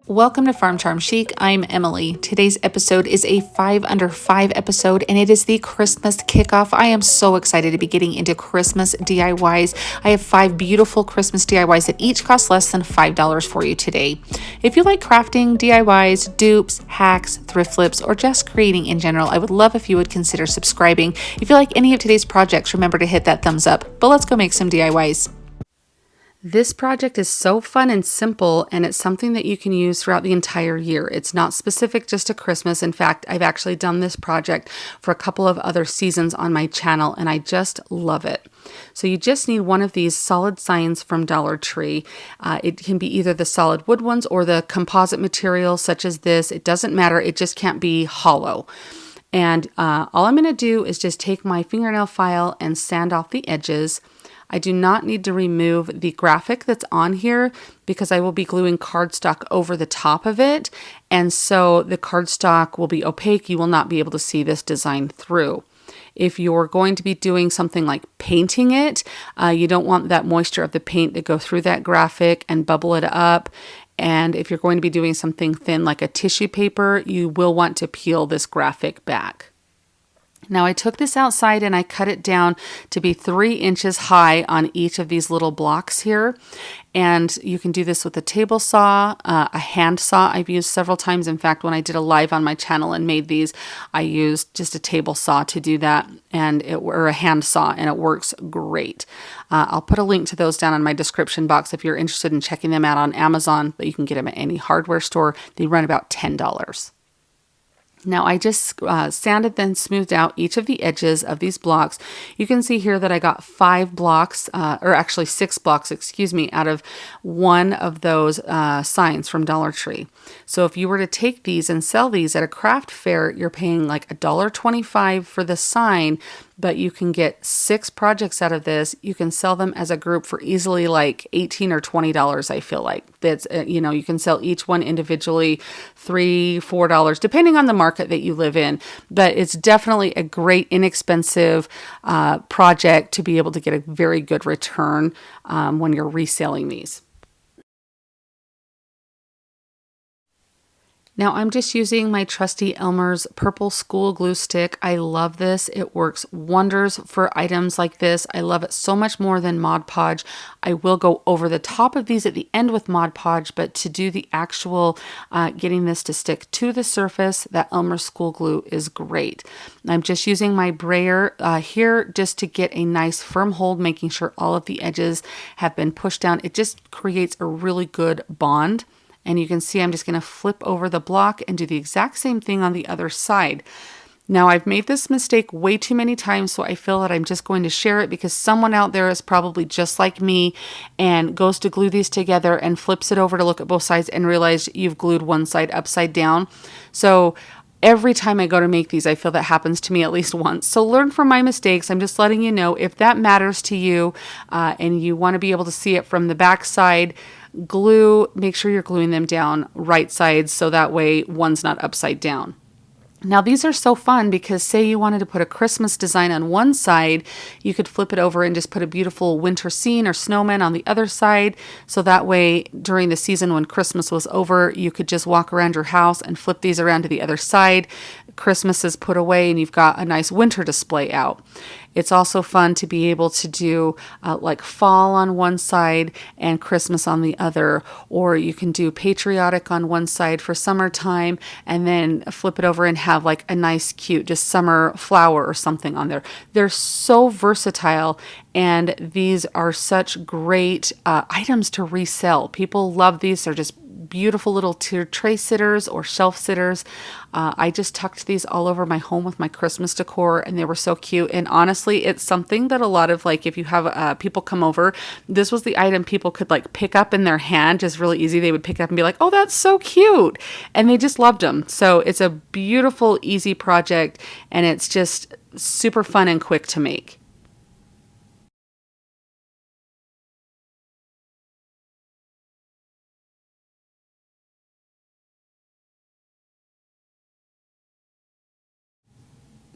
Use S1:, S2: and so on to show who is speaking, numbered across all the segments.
S1: Welcome to Farm Charm Chic. I'm Emily. Today's episode is a 5 under 5 episode, and it is the Christmas kickoff. I am so excited to be getting into Christmas DIYs. I have 5 beautiful Christmas DIYs that each cost less than $5 for you today. If you like crafting, DIYs, dupes, hacks, thrift flips, or just creating in general, I would love if you would consider subscribing. If you like any of today's projects, remember to hit that thumbs up. But let's go make some DIYs. This project is so fun and simple, and it's something that you can use throughout the entire year. It's not specific just to Christmas. In fact, I've actually done this project for a couple of other seasons on my channel, and I just love it. So you just need one of these solid signs from Dollar Tree. It can be either the solid wood ones or the composite material such as this. It doesn't matter. It just can't be hollow. And all I'm going to do is just take my fingernail file and sand off the edges. I do not need to remove the graphic that's on here because I will be gluing cardstock over the top of it. And so the cardstock will be opaque. You will not be able to see this design through. If you're going to be doing something like painting it, you don't want that moisture of the paint to go through that graphic and bubble it up. And if you're going to be doing something thin like a tissue paper, you will want to peel this graphic back. Now I took this outside and I cut it down to be 3 inches high on each of these little blocks here. And you can do this with a table saw, a hand saw I've used several times. In fact, when I did a live on my channel and made these, I used just a table saw to do that, or a hand saw, and it works great. I'll put a link to those down in my description box if you're interested in checking them out on Amazon, but you can get them at any hardware store. They run about $10. Now I just sanded then smoothed out each of the edges of these blocks. You can see here that I got 5 blocks, or actually 6 blocks, out of one of those signs from Dollar Tree. So if you were to take these and sell these at a craft fair, you're paying like $1.25 for the sign, but you can get 6 projects out of this. You can sell them as a group for easily like $18 or $20, I feel like. That's, you can sell each one individually $3, $4, depending on the market that you live in. But it's definitely a great, inexpensive project to be able to get a very good return when you're reselling these. Now I'm just using my trusty Elmer's purple school glue stick. I love this. It works wonders for items like this. I love it so much more than Mod Podge. I will go over the top of these at the end with Mod Podge, but to do the actual getting this to stick to the surface, that Elmer's school glue is great. I'm just using my brayer here just to get a nice firm hold, making sure all of the edges have been pushed down. It just creates a really good bond. And you can see I'm just going to flip over the block and do the exact same thing on the other side. Now I've made this mistake way too many times, so I feel that I'm just going to share it because someone out there is probably just like me and goes to glue these together and flips it over to look at both sides and realize you've glued one side upside down. So every time I go to make these, I feel that happens to me at least once. So learn from my mistakes. I'm just letting you know if that matters to you and you want to be able to see it from the back side, make sure you're gluing them down right sides so that way one's not upside down. Now these are so fun because say you wanted to put a Christmas design on one side, you could flip it over and just put a beautiful winter scene or snowman on the other side. So that way during the season when Christmas was over, you could just walk around your house and flip these around to the other side. Christmas is put away and you've got a nice winter display out. It's also fun to be able to do like fall on one side and Christmas on the other, or you can do patriotic on one side for summertime and then flip it over and have like a nice cute just summer flower or something on there. They're so versatile and these are such great items to resell. People love these. They're just beautiful little tray sitters or shelf sitters. I just tucked these all over my home with my Christmas decor and they were so cute. And honestly, it's something that a lot of like, if you have people come over, this was the item people could like pick up in their hand, just really easy. They would pick it up and be like, oh, that's so cute. And they just loved them. So it's a beautiful, easy project and it's just super fun and quick to make.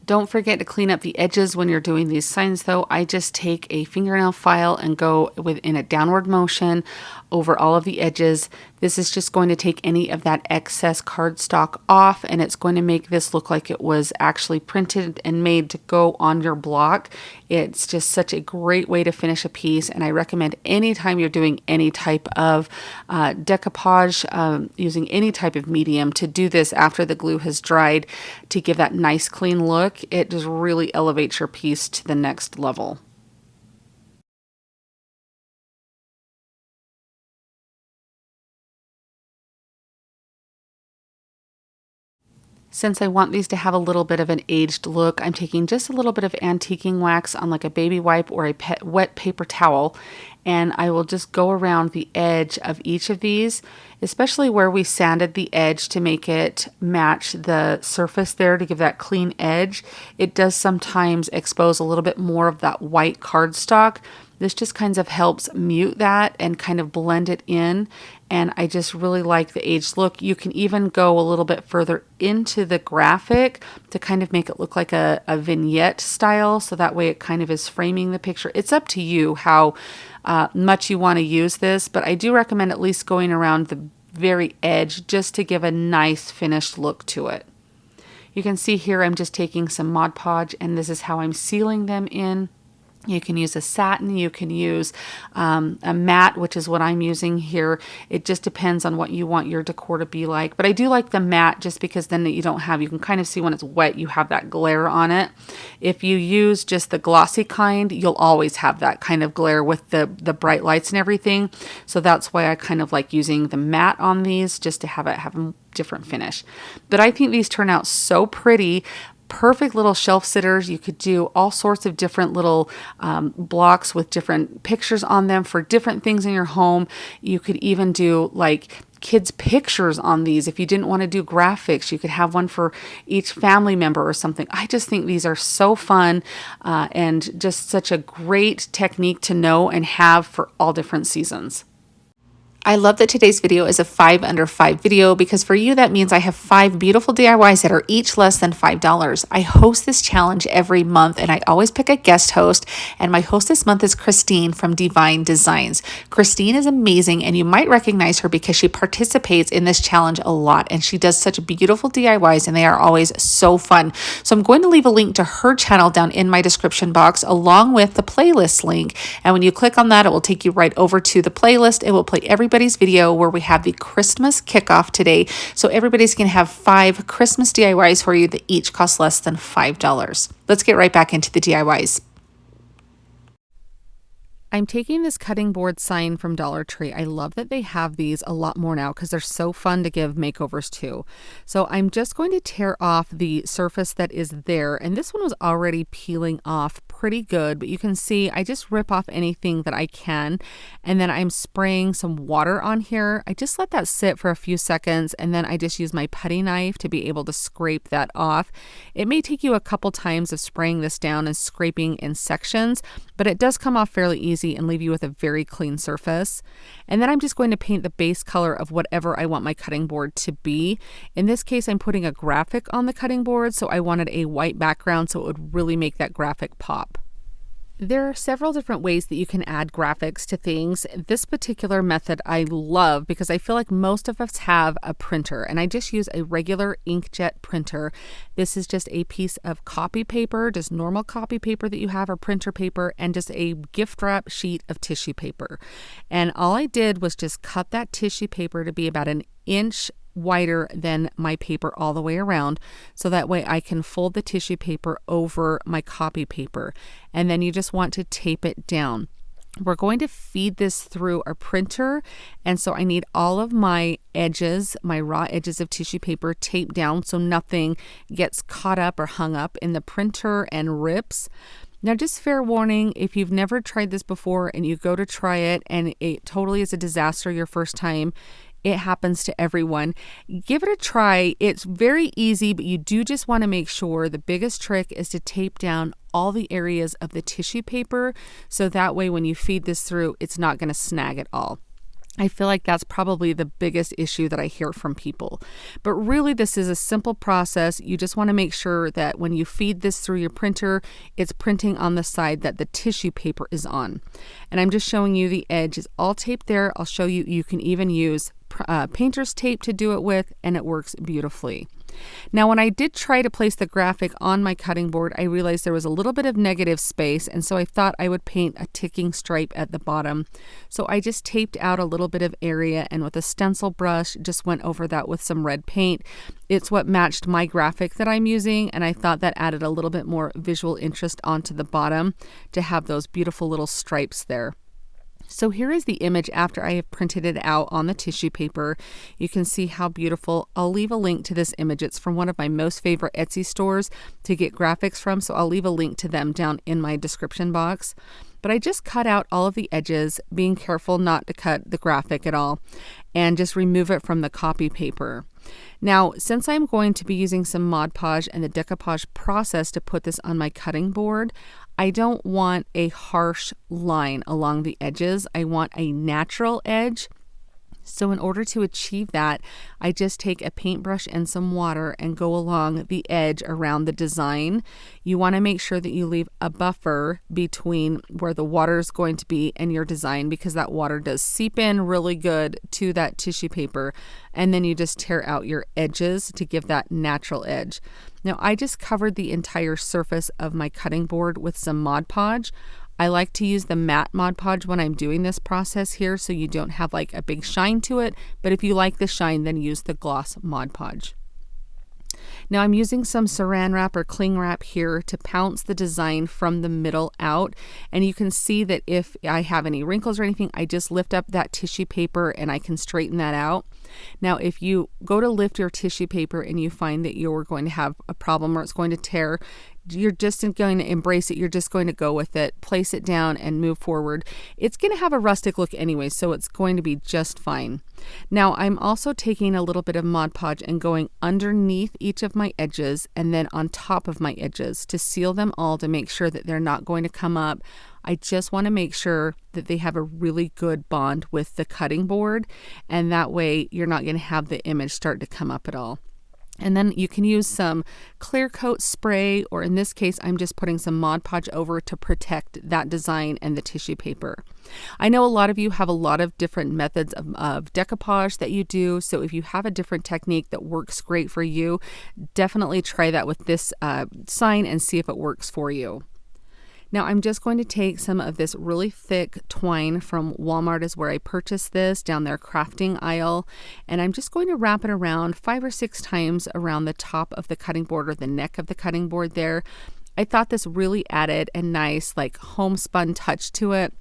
S1: Don't forget to clean up the edges when you're doing these signs though. I just take a fingernail file and go within a downward motion over all of the edges. This is just going to take any of that excess cardstock off, and it's going to make this look like it was actually printed and made to go on your block. It's just such a great way to finish a piece, and I recommend anytime you're doing any type of decoupage, using any type of medium, to do this after the glue has dried to give that nice clean look. It just really elevates your piece to the next level. Since I want these to have a little bit of an aged look, I'm taking just a little bit of antiquing wax on like a baby wipe or a wet paper towel, and I will just go around the edge of each of these, especially where we sanded the edge to make it match the surface there to give that clean edge. It does sometimes expose a little bit more of that white cardstock. This just kind of helps mute that and kind of blend it in. And I just really like the aged look. You can even go a little bit further into the graphic to kind of make it look like a vignette style. So that way it kind of is framing the picture. It's up to you how much you want to use this, but I do recommend at least going around the very edge just to give a nice finished look to it. You can see here I'm just taking some Mod Podge, and this is how I'm sealing them in. You can use a satin, you can use a matte, which is what I'm using here. It just depends on what you want your decor to be like. But I do like the matte just because then you can kind of see when it's wet, you have that glare on it. If you use just the glossy kind, you'll always have that kind of glare with the bright lights and everything. So that's why I kind of like using the matte on these, just to have a different finish. But I think these turn out so pretty. Perfect little shelf sitters. You could do all sorts of different little blocks with different pictures on them for different things in your home. You could even do like kids' pictures on these. If you didn't want to do graphics, you could have one for each family member or something. I just think these are so fun and just such a great technique to know and have for all different seasons. I love that today's video is a 5 under 5 video, because for you that means I have 5 beautiful DIYs that are each less than $5. I host this challenge every month, and I always pick a guest host, and my host this month is Christine from Divine Designs. Christine is amazing, and you might recognize her because she participates in this challenge a lot, and she does such beautiful DIYs, and they are always so fun. So I'm going to leave a link to her channel down in my description box along with the playlist link, and when you click on that, it will take you right over to the playlist. It will play everybody's video where we have the Christmas kickoff today. So everybody's going to have 5 Christmas DIYs for you that each cost less than $5. Let's get right back into the DIYs. I'm taking this cutting board sign from Dollar Tree. I love that they have these a lot more now because they're so fun to give makeovers to. So I'm just going to tear off the surface that is there. And this one was already peeling off pretty good, but you can see I just rip off anything that I can. And then I'm spraying some water on here. I just let that sit for a few seconds, and then I just use my putty knife to be able to scrape that off. It may take you a couple times of spraying this down and scraping in sections, but it does come off fairly easy and leave you with a very clean surface. And then I'm just going to paint the base color of whatever I want my cutting board to be. In this case, I'm putting a graphic on the cutting board, so I wanted a white background so it would really make that graphic pop. There are several different ways that you can add graphics to things. This particular method I love because I feel like most of us have a printer, and I just use a regular inkjet printer. This is just a piece of copy paper, just normal copy paper that you have, or printer paper, and just a gift wrap sheet of tissue paper. And all I did was just cut that tissue paper to be about an inch wider than my paper all the way around, so that way I can fold the tissue paper over my copy paper, and then you just want to tape it down. We're going to feed this through our printer, and so I need all of my edges, my raw edges of tissue paper, taped down so nothing gets caught up or hung up in the printer and rips. Now, just fair warning, if you've never tried this before and you go to try it and it totally is a disaster your first time, it happens to everyone. Give it a try. It's very easy, but you do just want to make sure the biggest trick is to tape down all the areas of the tissue paper, so that way when you feed this through, it's not going to snag at all. I feel like that's probably the biggest issue that I hear from people. But really, this is a simple process. You just want to make sure that when you feed this through your printer, it's printing on the side that the tissue paper is on. And I'm just showing you the edge is all taped there. I'll show you, you can even use painter's tape to do it with, and it works beautifully. Now, when I did try to place the graphic on my cutting board, I realized there was a little bit of negative space, and so I thought I would paint a ticking stripe at the bottom. So I just taped out a little bit of area, and with a stencil brush, just went over that with some red paint. It's what matched my graphic that I'm using, and I thought that added a little bit more visual interest onto the bottom to have those beautiful little stripes there. So here is the image after I have printed it out on the tissue paper. You can see how beautiful. I'll leave a link to this image. It's from one of my most favorite Etsy stores to get graphics from, so I'll leave a link to them down in my description box. But I just cut out all of the edges, being careful not to cut the graphic at all, and just remove it from the copy paper. Now, since I'm going to be using some Mod Podge and the decoupage process to put this on my cutting board, I don't want a harsh line along the edges. I want a natural edge. So in order to achieve that, I just take a paintbrush and some water and go along the edge around the design. You want to make sure that you leave a buffer between where the water is going to be and your design, because that water does seep in really good to that tissue paper, and then you just tear out your edges to give that natural edge. Now, I just covered the entire surface of my cutting board with some Mod Podge. I like to use the matte Mod Podge when I'm doing this process here, so you don't have like a big shine to it. But if you like the shine, then use the gloss Mod Podge. Now I'm using some saran wrap or cling wrap here to pounce the design from the middle out. And you can see that if I have any wrinkles or anything, I just lift up that tissue paper and I can straighten that out. Now, if you go to lift your tissue paper and you find that you're going to have a problem or it's going to tear, you're just going to embrace it. You're just going to go with it, place it down and move forward. It's going to have a rustic look anyway, so it's going to be just fine. Now, I'm also taking a little bit of Mod Podge and going underneath each of my edges and then on top of my edges to seal them all to make sure that they're not going to come up. I just want to make sure that they have a really good bond with the cutting board, and that way you're not going to have the image start to come up at all. And then you can use some clear coat spray, or in this case, I'm just putting some Mod Podge over to protect that design and the tissue paper. I know a lot of you have a lot of different methods of decoupage that you do. So if you have a different technique that works great for you, definitely try that with this sign and see if it works for you. Now I'm just going to take some of this really thick twine from Walmart is where I purchased this, down their crafting aisle, and I'm just going to wrap it around 5 or 6 times around the top of the cutting board or the neck of the cutting board there. I thought this really added a nice like homespun touch to it.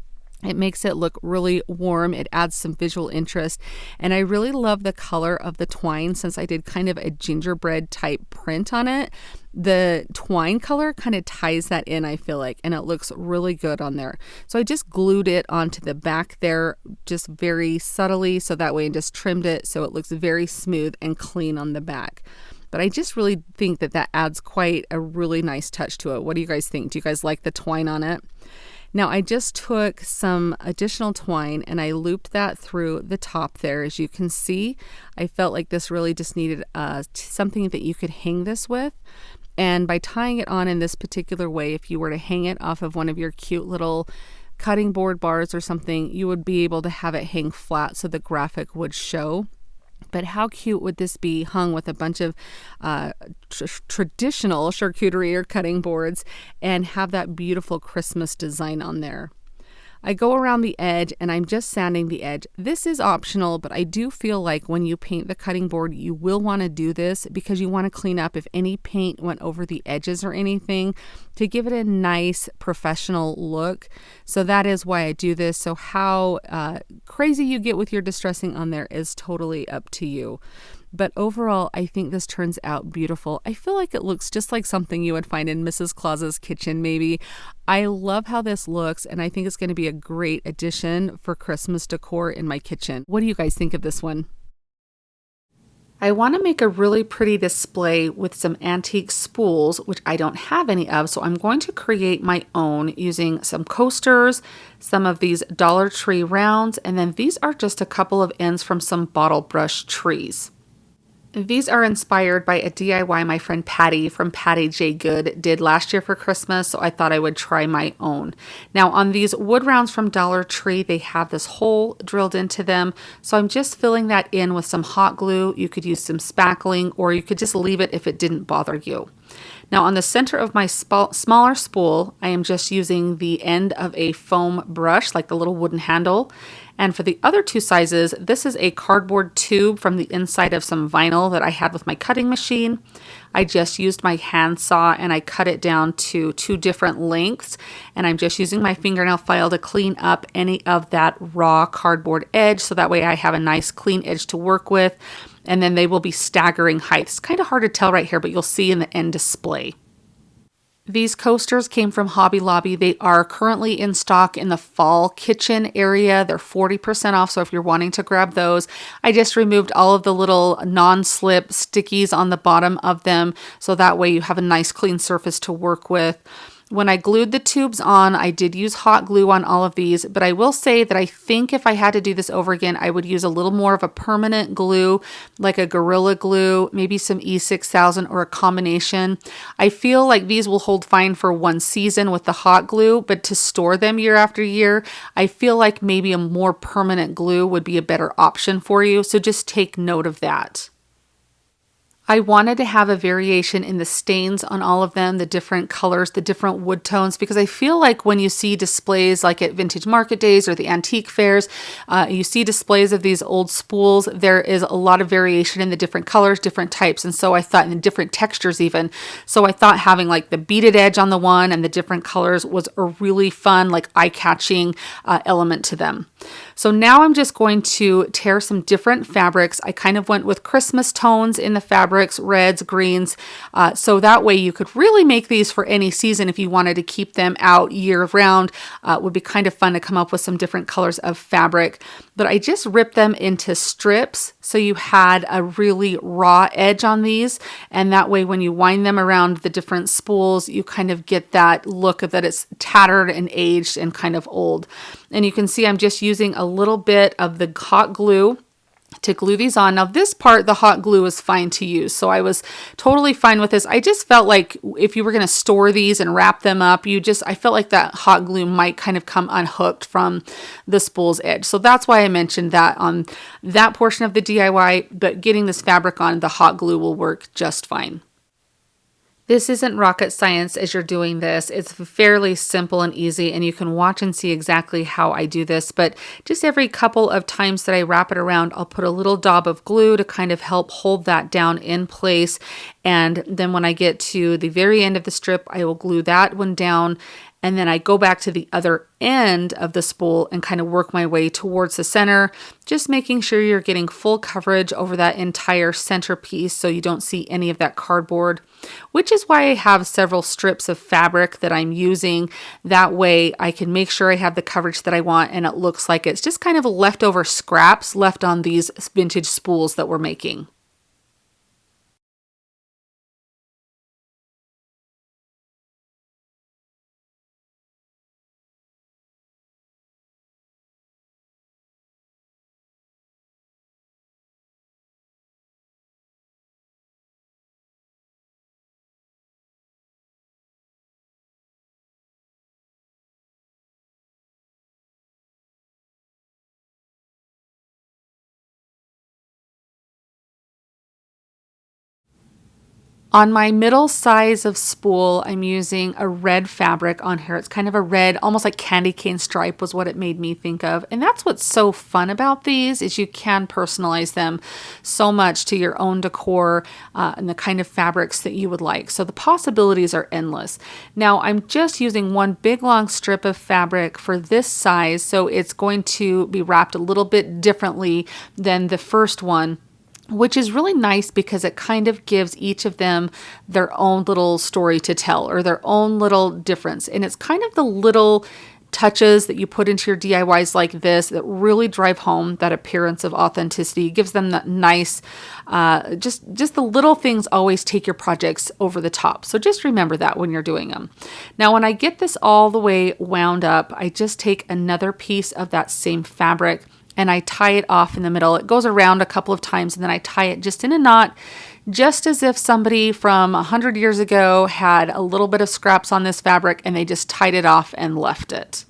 S1: It makes it look really warm. It adds some visual interest. And I really love the color of the twine since I did kind of a gingerbread type print on it. The twine color kind of ties that in, I feel like, and it looks really good on there. So I just glued it onto the back there just very subtly, so that way I just trimmed it so it looks very smooth and clean on the back. But I just really think that that adds quite a really nice touch to it. What do you guys think? Do you guys like the twine on it? Now I just took some additional twine and I looped that through the top there. As you can see, I felt like this really just needed something that you could hang this with. And by tying it on in this particular way, if you were to hang it off of one of your cute little cutting board bars or something, you would be able to have it hang flat so the graphic would show. But how cute would this be hung with a bunch of traditional charcuterie or cutting boards and have that beautiful Christmas design on there? I go around the edge and I'm just sanding the edge. This is optional, but I do feel like when you paint the cutting board, you will want to do this because you want to clean up if any paint went over the edges or anything to give it a nice professional look. So that is why I do this. So how crazy you get with your distressing on there is totally up to you. But overall, I think this turns out beautiful. I feel like it looks just like something you would find in Mrs. Claus's kitchen, maybe. I love how this looks, and I think it's going to be a great addition for Christmas decor in my kitchen. What do you guys think of this one? I want to make a really pretty display with some antique spools, which I don't have any of, so I'm going to create my own using some coasters, some of these Dollar Tree rounds, and then these are just a couple of ends from some bottle brush trees. These are inspired by a DIY my friend Patty from Patty J. Good did last year for Christmas, so I thought I would try my own. Now on these wood rounds from Dollar Tree, they have this hole drilled into them, so I'm just filling that in with some hot glue. You could use some spackling, or you could just leave it if it didn't bother you. Now on the center of my smaller spool, I am just using the end of a foam brush, like the little wooden handle. And for the other two sizes, this is a cardboard tube from the inside of some vinyl that I had with my cutting machine. I just used my hand saw and I cut it down to 2 different lengths. And I'm just using my fingernail file to clean up any of that raw cardboard edge, so that way I have a nice clean edge to work with. And then they will be staggering heights. It's kind of hard to tell right here, but you'll see in the end display. These coasters came from Hobby Lobby. They are currently in stock in the fall kitchen area. They're 40% off, so if you're wanting to grab those, I just removed all of the little non-slip stickies on the bottom of them, so that way you have a nice clean surface to work with. When I glued the tubes on, I did use hot glue on all of these, but I will say that I think if I had to do this over again, I would use a little more of a permanent glue, like a Gorilla Glue, maybe some E6000 or a combination. I feel like these will hold fine for one season with the hot glue, but to store them year after year, I feel like maybe a more permanent glue would be a better option for you, so just take note of that. I wanted to have a variation in the stains on all of them, the different colors, the different wood tones, because I feel like when you see displays like at Vintage Market Days or the antique fairs, you see displays of these old spools, there is a lot of variation in the different colors, different types, and so I thought, in different textures even. So I thought having like the beaded edge on the one and the different colors was a really fun, like eye-catching element to them. So now I'm just going to tear some different fabrics. I kind of went with Christmas tones in the fabrics, reds, greens, so that way you could really make these for any season if you wanted to keep them out year round. It would be kind of fun to come up with some different colors of fabric. But I just ripped them into strips so you had a really raw edge on these, and that way when you wind them around the different spools, you kind of get that look of that it's tattered and aged and kind of old. And you can see I'm just using a little bit of the hot glue to glue these on. Now this part, the hot glue is fine to use, so I was totally fine with this. I just felt like if you were going to store these and wrap them up, I felt like that hot glue might kind of come unhooked from the spool's edge. So that's why I mentioned that on that portion of the DIY, but getting this fabric on, the hot glue will work just fine. This isn't rocket science as you're doing this. It's fairly simple and easy, and you can watch and see exactly how I do this. But just every couple of times that I wrap it around, I'll put a little daub of glue to kind of help hold that down in place. And then when I get to the very end of the strip, I will glue that one down. And then I go back to the other end of the spool and kind of work my way towards the center, just making sure you're getting full coverage over that entire center piece so you don't see any of that cardboard, which is why I have several strips of fabric that I'm using. That way I can make sure I have the coverage that I want, and it looks like it's just kind of leftover scraps left on these vintage spools that we're making. On my middle size of spool, I'm using a red fabric on here. It's kind of a red, almost like candy cane stripe was what it made me think of. And that's what's so fun about these, is you can personalize them so much to your own decor and the kind of fabrics that you would like. So the possibilities are endless. Now I'm just using one big long strip of fabric for this size, so it's going to be wrapped a little bit differently than the first one, which is really nice because it kind of gives each of them their own little story to tell, or their own little difference. And it's kind of the little touches that you put into your DIYs like this that really drive home that appearance of authenticity. It gives them that nice, just the little things always take your projects over the top. So just remember that when you're doing them. Now, when I get this all the way wound up, I just take another piece of that same fabric and I tie it off in the middle. It goes around a couple of times and then I tie it just in a knot, just as if somebody from 100 years ago had a little bit of scraps on this fabric and they just tied it off and left it.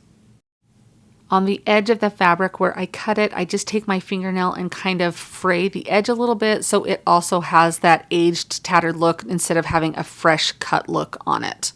S1: On the edge of the fabric where I cut it, I just take my fingernail and kind of fray the edge a little bit so it also has that aged, tattered look instead of having a fresh cut look on it.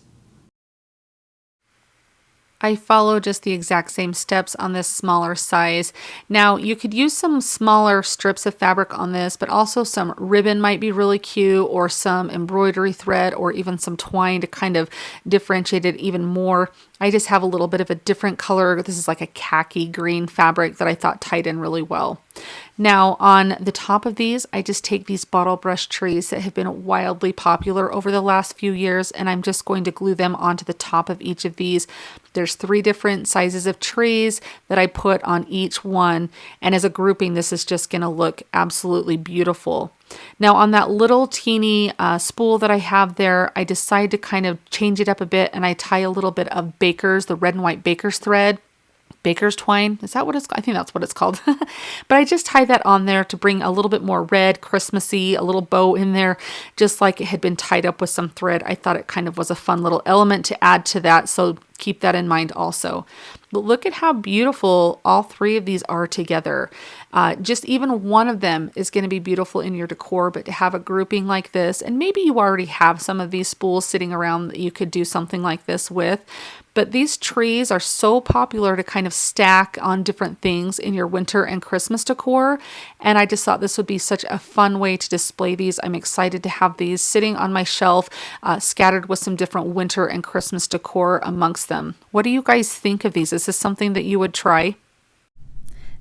S1: I follow just the exact same steps on this smaller size. Now, you could use some smaller strips of fabric on this, but also some ribbon might be really cute, or some embroidery thread, or even some twine to kind of differentiate it even more. I just have a little bit of a different color. This is like a khaki green fabric that I thought tied in really well. Now, on the top of these, I just take these bottle brush trees that have been wildly popular over the last few years, and I'm just going to glue them onto the top of each of these. There's 3 different sizes of trees that I put on each one, and as a grouping, this is just going to look absolutely beautiful. Now, on that little teeny spool that I have there, I decide to kind of change it up a bit, and I tie a little bit of Baker's, the red and white Baker's thread. Baker's twine, is that what it's called? I think that's what it's called. But I just tie that on there to bring a little bit more red, Christmassy, a little bow in there, just like it had been tied up with some thread. I thought it kind of was a fun little element to add to that, so keep that in mind also. But look at how beautiful all 3 of these are together. Just even one of them is going to be beautiful in your decor, but to have a grouping like this, and maybe you already have some of these spools sitting around that you could do something like this with, but these trees are so popular to kind of stack on different things in your winter and Christmas decor, and I just thought this would be such a fun way to display these. I'm excited to have these sitting on my shelf, scattered with some different winter and Christmas decor amongst them. What do you guys think of these? Is this something that you would try?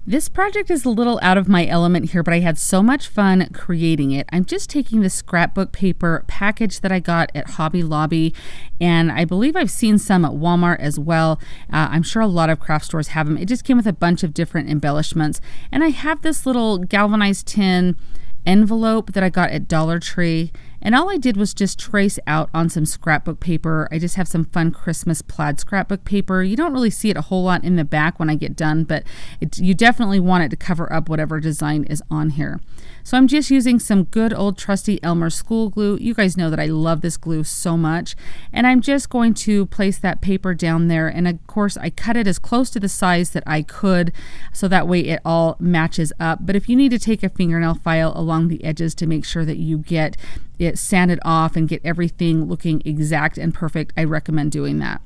S1: This project is a little out of my element here, but I had so much fun creating it. I'm just taking the scrapbook paper package that I got at Hobby Lobby, and I believe I've seen some at Walmart as well. I'm sure a lot of craft stores have them. It just came with a bunch of different embellishments, and I have this little galvanized tin envelope that I got at Dollar Tree, and all I did was just trace out on some scrapbook paper. I just have some fun Christmas plaid scrapbook paper. You don't really see it a whole lot in the back when I get done, but you definitely want it to cover up whatever design is on here. So I'm just using some good old trusty Elmer school glue. You guys know that I love this glue so much, and I'm just going to place that paper down there, and of course I cut it as close to the size that I could so that way it all matches up. But if you need to take a fingernail file along the edges to make sure that you get it sanded off and get everything looking exact and perfect, I recommend doing that.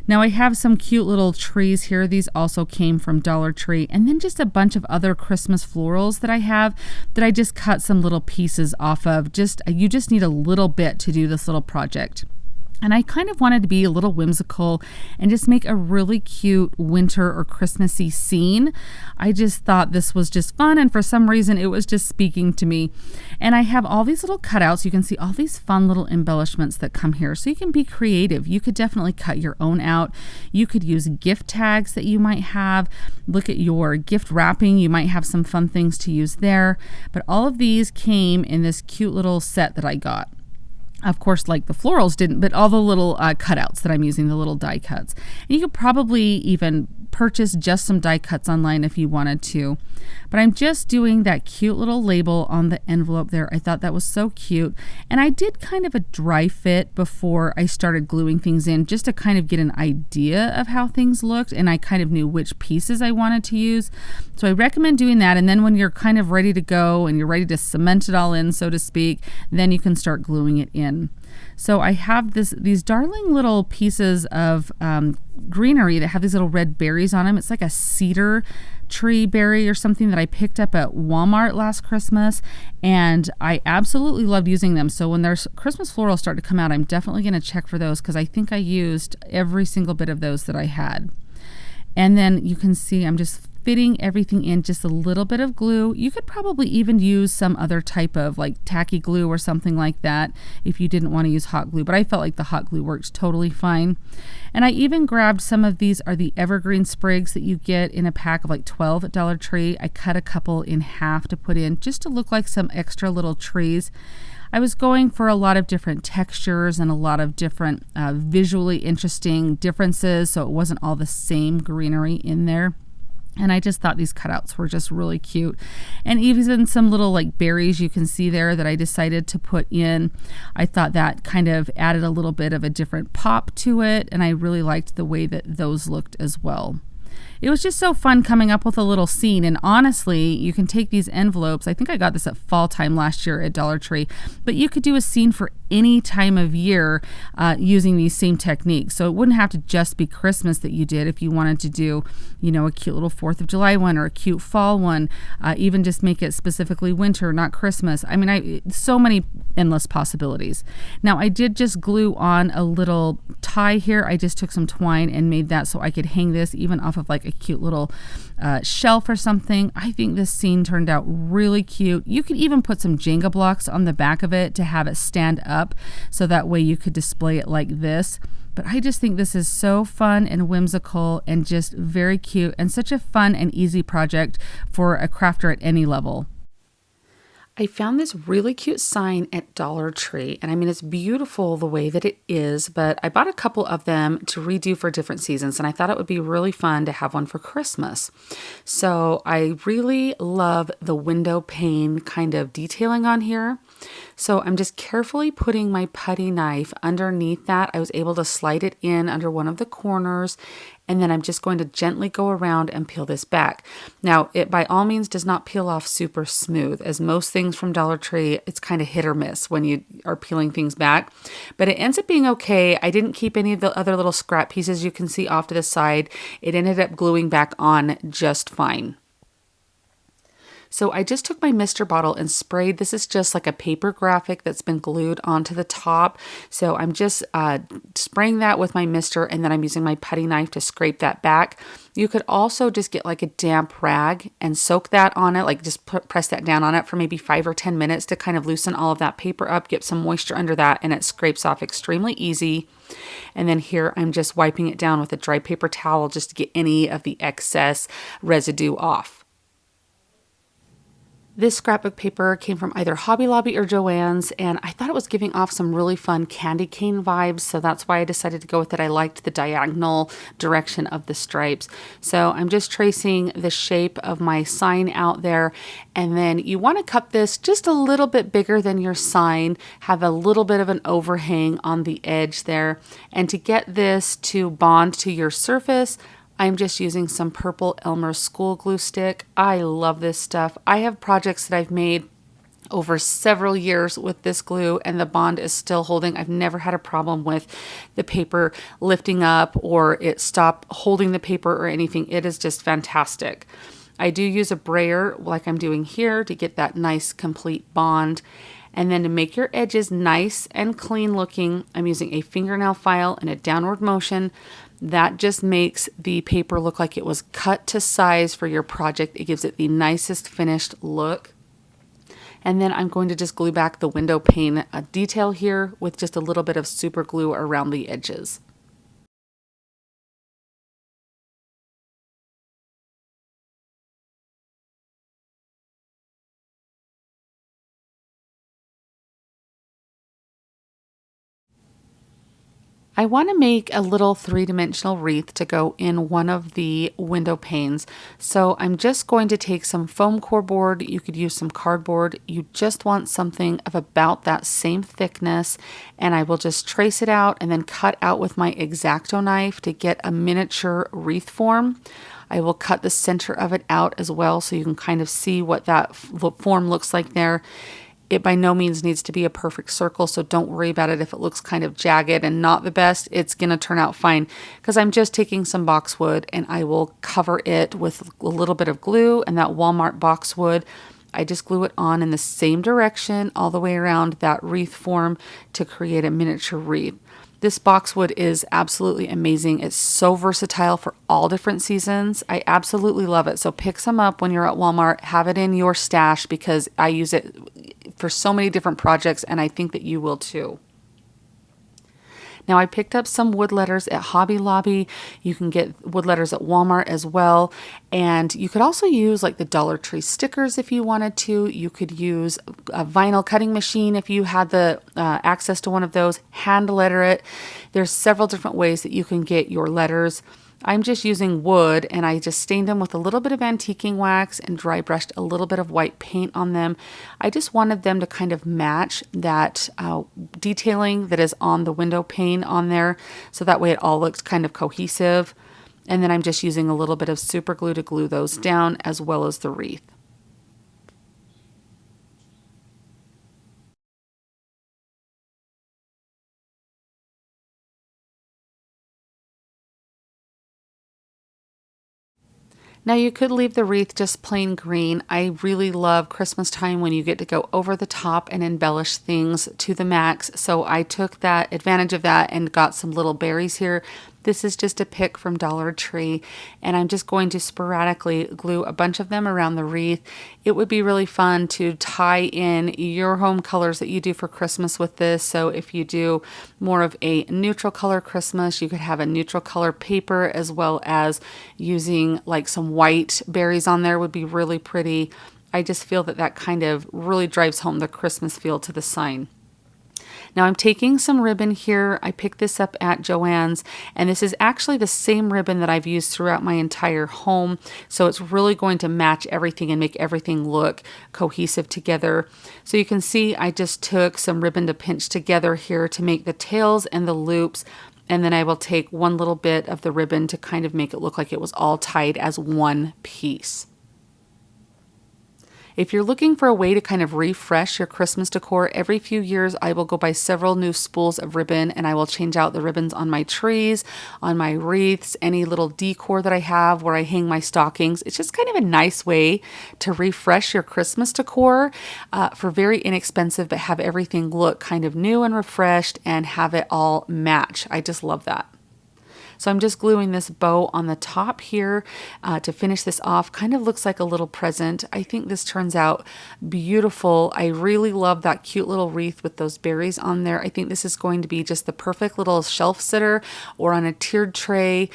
S1: Now I have some cute little trees here. These also came from Dollar Tree, and then just a bunch of other Christmas florals that I have that I just cut some little pieces off of. You just need a little bit to do this little project. And I kind of wanted to be a little whimsical and just make a really cute winter or Christmassy scene. I just thought this was just fun, and for some reason it was just speaking to me. And I have all these little cutouts. You can see all these fun little embellishments that come here, so you can be creative. You could definitely cut your own out. You could use gift tags that you might have. Look at your gift wrapping. You might have some fun things to use there. But all of these came in this cute little set that I got. Of course, like the florals didn't, but all the little cutouts that I'm using, the little die cuts. And you could probably even purchase just some die cuts online if you wanted to. But I'm just doing that cute little label on the envelope there. I thought that was so cute. And I did kind of a dry fit before I started gluing things in, just to kind of get an idea of how things looked. And I kind of knew which pieces I wanted to use. So I recommend doing that. And then when you're kind of ready to go and you're ready to cement it all in, so to speak, then you can start gluing it in. So I have these darling little pieces of greenery that have these little red berries on them. It's like a cedar tree berry or something that I picked up at Walmart last Christmas, and I absolutely loved using them. So when there's Christmas florals start to come out, I'm definitely going to check for those, because I think I used every single bit of those that I had. And then you can see I'm just
S2: fitting everything in just a little bit of glue. You could probably even use some other type of like tacky glue or something like that if you didn't want to use hot glue, but I felt like the hot glue works totally fine. And I even grabbed some of these are the evergreen sprigs that you get in a pack of like 12 at Dollar Tree. I cut a couple in half to put in just to look like some extra little trees. I was going for a lot of different textures and a lot of different visually interesting differences, so it wasn't all the same greenery in there. And I just thought these cutouts were just really cute. And even some little like berries you can see there that I decided to put in. I thought that kind of added a little bit of a different pop to it, and I really liked the way that those looked as well. It was just so fun coming up with a little scene, and honestly, you can take these envelopes. I think I got this at fall time last year at Dollar Tree, but you could do a scene for any time of year using these same techniques. So it wouldn't have to just be Christmas that you did if you wanted to do, you know, a cute little 4th of July one or a cute fall one, even just make it specifically winter, not Christmas. I mean, so many endless possibilities. Now, I did just glue on a little tie here. I just took some twine and made that so I could hang this even off of like a cute little shelf or something. I think this scene turned out really cute. You could even put some Jenga blocks on the back of it to have it stand up so that way you could display it like this. But I just think this is so fun and whimsical and just very cute and such a fun and easy project for a crafter at any level.
S1: I found this really cute sign at Dollar Tree, and I mean, it's beautiful the way that it is, but I bought a couple of them to redo for different seasons, and I thought it would be really fun to have one for Christmas. So I really love the window pane kind of detailing on here. So I'm just carefully putting my putty knife underneath that. I was able to slide it in under one of the corners, and then I'm just going to gently go around and peel this back. Now, it by all means does not peel off super smooth. As most things from Dollar Tree, it's kind of hit or miss when you are peeling things back, but it ends up being okay. I didn't keep any of the other little scrap pieces you can see off to the side. It ended up gluing back on just fine. So I just took my mister bottle and sprayed. This is just like a paper graphic that's been glued onto the top. So I'm just spraying that with my mister, and then I'm using my putty knife to scrape that back. You could also just get like a damp rag and soak that on it, like just press that down on it for maybe 5 or 10 minutes to kind of loosen all of that paper up, get some moisture under that, and it scrapes off extremely easy. And then here I'm just wiping it down with a dry paper towel just to get any of the excess residue off. This scrapbook paper came from either Hobby Lobby or JoAnns, and I thought it was giving off some really fun candy cane vibes, so that's why I decided to go with it. I liked the diagonal direction of the stripes. So I'm just tracing the shape of my sign out there, and then you want to cut this just a little bit bigger than your sign, have a little bit of an overhang on the edge there, and to get this to bond to your surface, I'm just using some purple Elmer school glue stick. I love this stuff. I have projects that I've made over several years with this glue, and the bond is still holding. I've never had a problem with the paper lifting up or it stop holding the paper or anything. It is just fantastic. I do use a brayer like I'm doing here to get that nice complete bond. And then to make your edges nice and clean looking, I'm using a fingernail file and a downward motion. That just makes the paper look like it was cut to size for your project. It gives it the nicest finished look. And then I'm going to just glue back the window pane detail here with just a little bit of super glue around the edges. I want to make a little 3-dimensional wreath to go in one of the window panes. So I'm just going to take some foam core board. You could use some cardboard. You just want something of about that same thickness. And I will just trace it out and then cut out with my X-Acto knife to get a miniature wreath form. I will cut the center of it out as well so you can kind of see what that form looks like there. It by no means needs to be a perfect circle, so don't worry about it if it looks kind of jagged and not the best. It's going to turn out fine because I'm just taking some boxwood and I will cover it with a little bit of glue and that Walmart boxwood. I just glue it on in the same direction all the way around that wreath form to create a miniature wreath. This boxwood is absolutely amazing. It's so versatile for all different seasons. I absolutely love it. So pick some up when you're at Walmart, have it in your stash because I use it for so many different projects and I think that you will too. Now I picked up some wood letters at Hobby Lobby. You can get wood letters at Walmart as well. And you could also use like the Dollar Tree stickers if you wanted to. You could use a vinyl cutting machine if you had the access to one of those. Hand letter it. There's several different ways that you can get your letters. I'm just using wood and I just stained them with a little bit of antiquing wax and dry brushed a little bit of white paint on them. I just wanted them to kind of match that detailing that is on the window pane on there. So that way it all looks kind of cohesive. And then I'm just using a little bit of super glue to glue those down as well as the wreath. Now you could leave the wreath just plain green. I really love Christmas time when you get to go over the top and embellish things to the max. So I took that advantage of that and got some little berries here. This is just a pick from Dollar Tree, and I'm just going to sporadically glue a bunch of them around the wreath. It would be really fun to tie in your home colors that you do for Christmas with this. So if you do more of a neutral color Christmas, you could have a neutral color paper as well as using like some white berries on there would be really pretty. I just feel that that kind of really drives home the Christmas feel to the sign. Now I'm taking some ribbon here. I picked this up at JoAnns, and this is actually the same ribbon that I've used throughout my entire home. So it's really going to match everything and make everything look cohesive together. So you can see I just took some ribbon to pinch together here to make the tails and the loops. And then I will take one little bit of the ribbon to kind of make it look like it was all tied as one piece. If you're looking for a way to kind of refresh your Christmas decor, every few years I will go buy several new spools of ribbon and I will change out the ribbons on my trees, on my wreaths, any little decor that I have where I hang my stockings. It's just kind of a nice way to refresh your Christmas decor for very inexpensive, but have everything look kind of new and refreshed and have it all match. I just love that. So I'm just gluing this bow on the top here to finish this off. Kind of looks like a little present. I think this turns out beautiful. I really love that cute little wreath with those berries on there. I think this is going to be just the perfect little shelf sitter or on a tiered tray,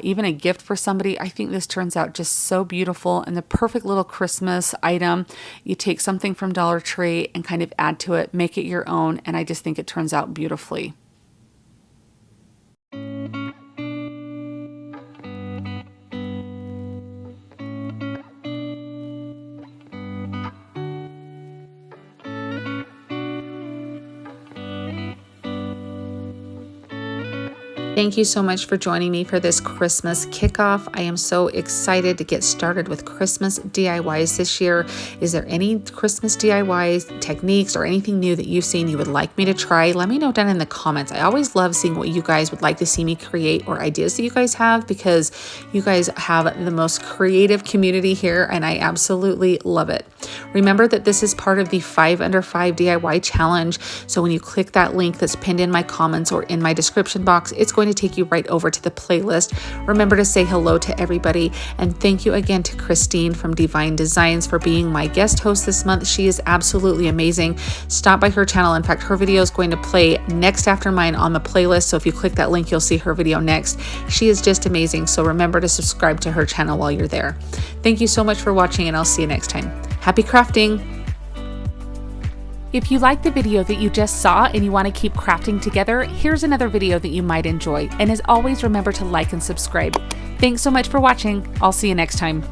S1: even a gift for somebody. I think this turns out just so beautiful and the perfect little Christmas item. You take something from Dollar Tree and kind of add to it, make it your own, and I just think it turns out beautifully. Thank you so much for joining me for this Christmas kickoff. I am so excited to get started with Christmas DIYs this year. Is there any Christmas DIYs, techniques, or anything new that you've seen you would like me to try? Let me know down in the comments. I always love seeing what you guys would like to see me create or ideas that you guys have because you guys have the most creative community here and I absolutely love it. Remember that this is part of the 5 Under 5 DIY challenge. So when you click that link that's pinned in my comments or in my description box, it's going to take you right over to the playlist. Remember to say hello to everybody. And thank you again to Christine from Divine Designs for being my guest host this month. She is absolutely amazing. Stop by her channel. In fact, her video is going to play next after mine on the playlist. So if you click that link, you'll see her video next. She is just amazing. So remember to subscribe to her channel while you're there. Thank you so much for watching and I'll see you next time. Happy crafting! If you like the video that you just saw and you want to keep crafting together, here's another video that you might enjoy. And as always, remember to like and subscribe. Thanks so much for watching. I'll see you next time.